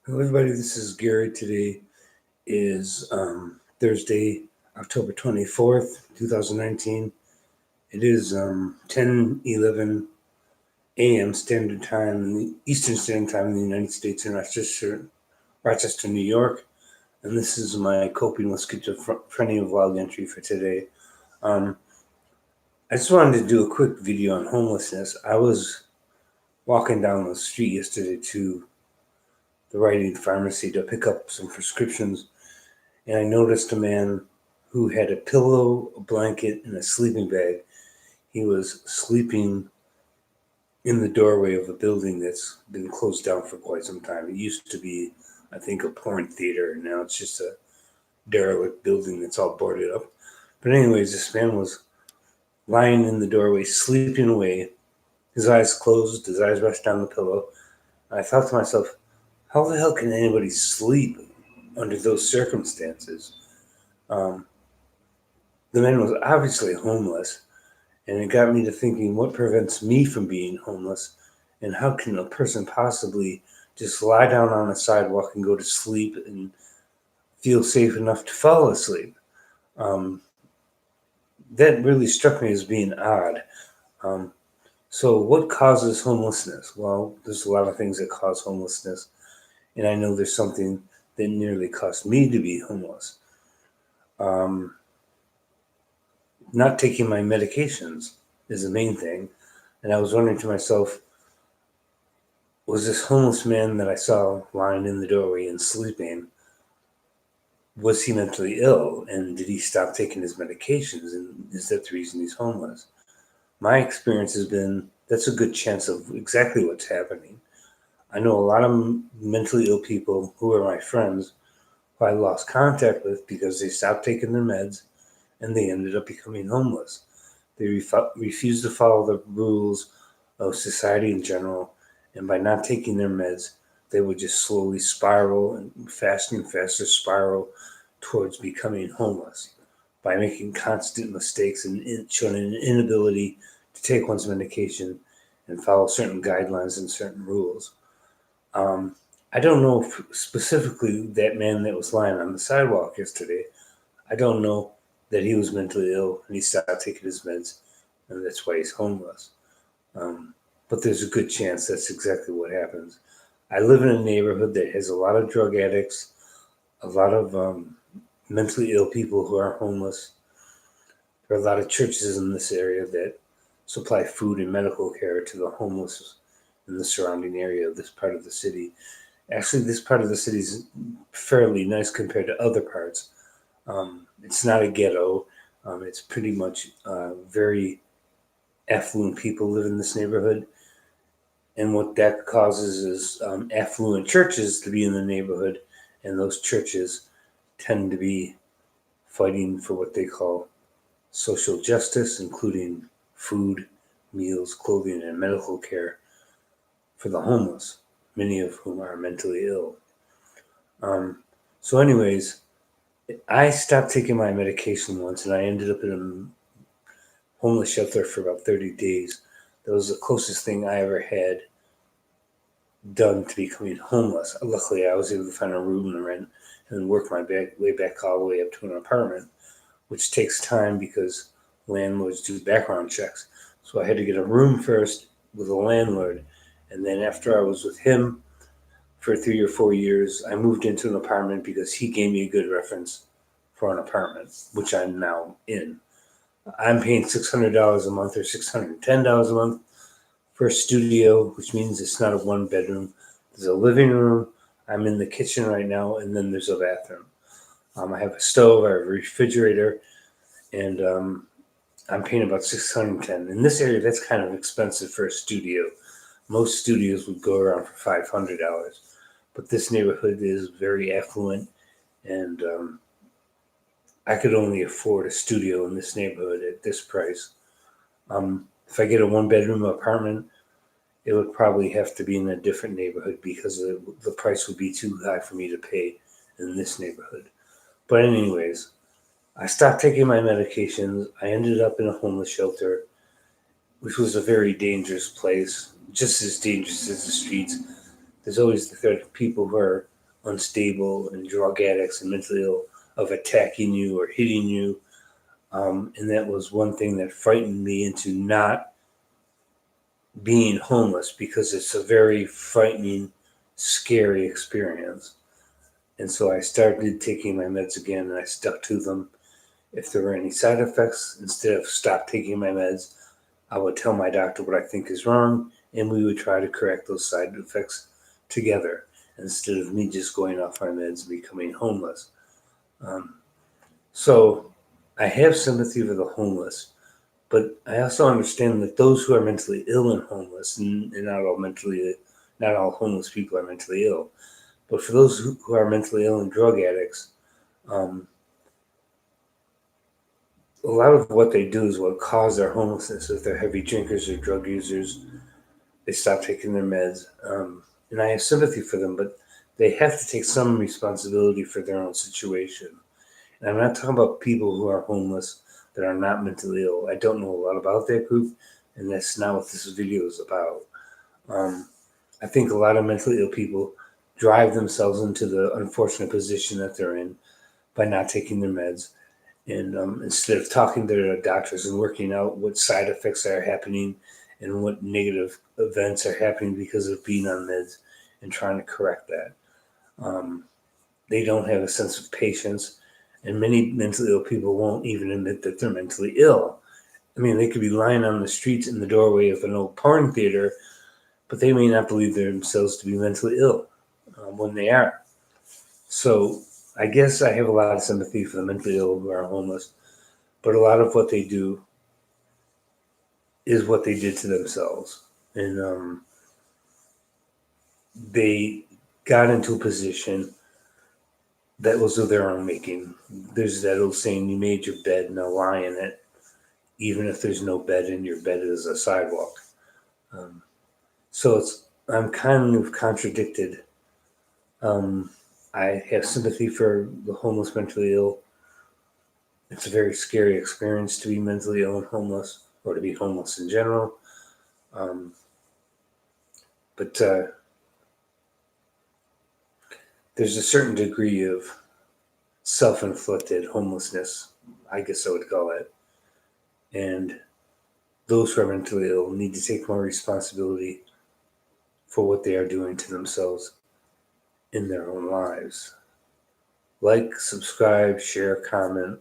Hello, everybody. This is Gary. Today is Thursday, October 24th, 2019. It is 10:11 a.m. Standard Time, Eastern Standard Time in the United States in Rochester, New York. And this is my coping with schizophrenia vlog entry for today. Um, I just wanted to do a quick video on homelessness. I was walking down the street yesterday to the Rite Aid pharmacy to pick up some prescriptions, and I noticed a man who had a pillow, a blanket, and a sleeping bag. He was sleeping in the doorway of a building that's been closed down for quite some time. It used to be, I think, a porn theater, and now it's just a derelict building that's all boarded up. But, anyways, this man was lying in the doorway, sleeping away, his eyes closed, his eyes rested on the pillow. I thought to myself, how the hell can anybody sleep under those circumstances? Um, the man was obviously homeless, and it got me to thinking, what prevents me from being homeless? And how can a person possibly just lie down on a sidewalk and go to sleep and feel safe enough to fall asleep? Um, that really struck me as being odd. Um, so, what causes homelessness? Well, there's a lot of things that cause homelessness, and I know there's something that nearly caused me to be homeless. Um, Not taking my medications is the main thing. And I was wondering to myself, was this homeless man that I saw lying in the doorway and sleeping, was he mentally ill? And did he stop taking his medications? And is that the reason he's homeless? My experience has been that's a good chance of exactly what's happening. I know a lot of mentally ill people who are my friends who I lost contact with because they stopped taking their meds and they ended up becoming homeless. They refused to follow the rules of society in general, and by not taking their meds, they would just slowly spiral and faster spiral towards becoming homeless by making constant mistakes and showing an inability to take one's medication and follow certain guidelines and certain rules. Um, I don't know if specifically that man that was lying on the sidewalk yesterday. I don't know that he was mentally ill and he stopped taking his meds, and that's why he's homeless. Um, but there's a good chance that's exactly what happens. I live in a neighborhood that has a lot of drug addicts, a lot of mentally ill people who are homeless. There are a lot of churches in this area that supply food and medical care to the homeless in the surrounding area of this part of the city. Actually, this part of the city is fairly nice compared to other parts. It's not a ghetto. It's pretty much very affluent people live in this neighborhood. And what that causes is affluent churches to be in the neighborhood, and those churches tend to be fighting for what they call social justice, including food, meals, clothing, and medical care for the homeless, many of whom are mentally ill. Um, so, anyways, I stopped taking my medication once, and I ended up in a homeless shelter for about 30 days. That was the closest thing I ever had done to becoming homeless. Luckily, I was able to find a room to rent and work my way back all the way up to an apartment, which takes time because landlords do background checks. So I had to get a room first with a landlord, and then after I was with him for 3 or 4 years, I moved into an apartment because he gave me a good reference for an apartment, which I'm now in. I'm paying $600 a month or $610 a month for a studio, which means it's not a one bedroom. There's a living room. I'm in the kitchen right now, and then there's a bathroom. I have a stove, I have a refrigerator, and I'm paying about $610. In this area, that's kind of expensive for a studio. Most studios would go around for $500, but this neighborhood is very affluent, and I could only afford a studio in this neighborhood at this price. If I get a one bedroom apartment, it would probably have to be in a different neighborhood because the price would be too high for me to pay in this neighborhood. But, anyways, I stopped taking my medications. I ended up in a homeless shelter, which was a very dangerous place, just as dangerous as the streets. There's always the threat of people who are unstable and drug addicts and mentally ill of attacking you or hitting you. And that was one thing that frightened me into not being homeless, because it's a very frightening, scary experience. And so I started taking my meds again, and I stuck to them. If there were any side effects, instead of stop taking my meds, I would tell my doctor what I think is wrong, and we would try to correct those side effects together instead of me just going off my meds and becoming homeless. Um, so I have sympathy for the homeless, but I also understand that those who are mentally ill and homeless, and not all homeless people are mentally ill, but for those who are mentally ill and drug addicts, um, a lot of what they do is what caused their homelessness. If they're heavy drinkers or drug users, they stop taking their meds. And I have sympathy for them, but they have to take some responsibility for their own situation. And I'm not talking about people who are homeless that are not mentally ill. I don't know a lot about that group, and that's not what this video is about. Um, I think a lot of mentally ill people drive themselves into the unfortunate position that they're in by not taking their meds. And instead of talking to their doctors and working out what side effects are happening and what negative events are happening because of being on meds and trying to correct that, um, they don't have a sense of patience. And many mentally ill people won't even admit that they're mentally ill. I mean, they could be lying on the streets in the doorway of an old porn theater, but they may not believe themselves to be mentally ill when they are. So I guess I have a lot of sympathy for the mentally ill who are homeless, but a lot of what they do is what they did to themselves. And they got into a position that was of their own making. There's that old saying, you made your bed, now lie in it, even if there's no bed and your bed is a sidewalk. Um, I'm kind of contradicted. Um, I have sympathy for the homeless, mentally ill. It's a very scary experience to be mentally ill and homeless, or to be homeless in general. Um, but there's a certain degree of self-inflicted homelessness, I guess I would call it. And those who are mentally ill need to take more responsibility for what they are doing to themselves in their own lives. Like, subscribe, share, comment.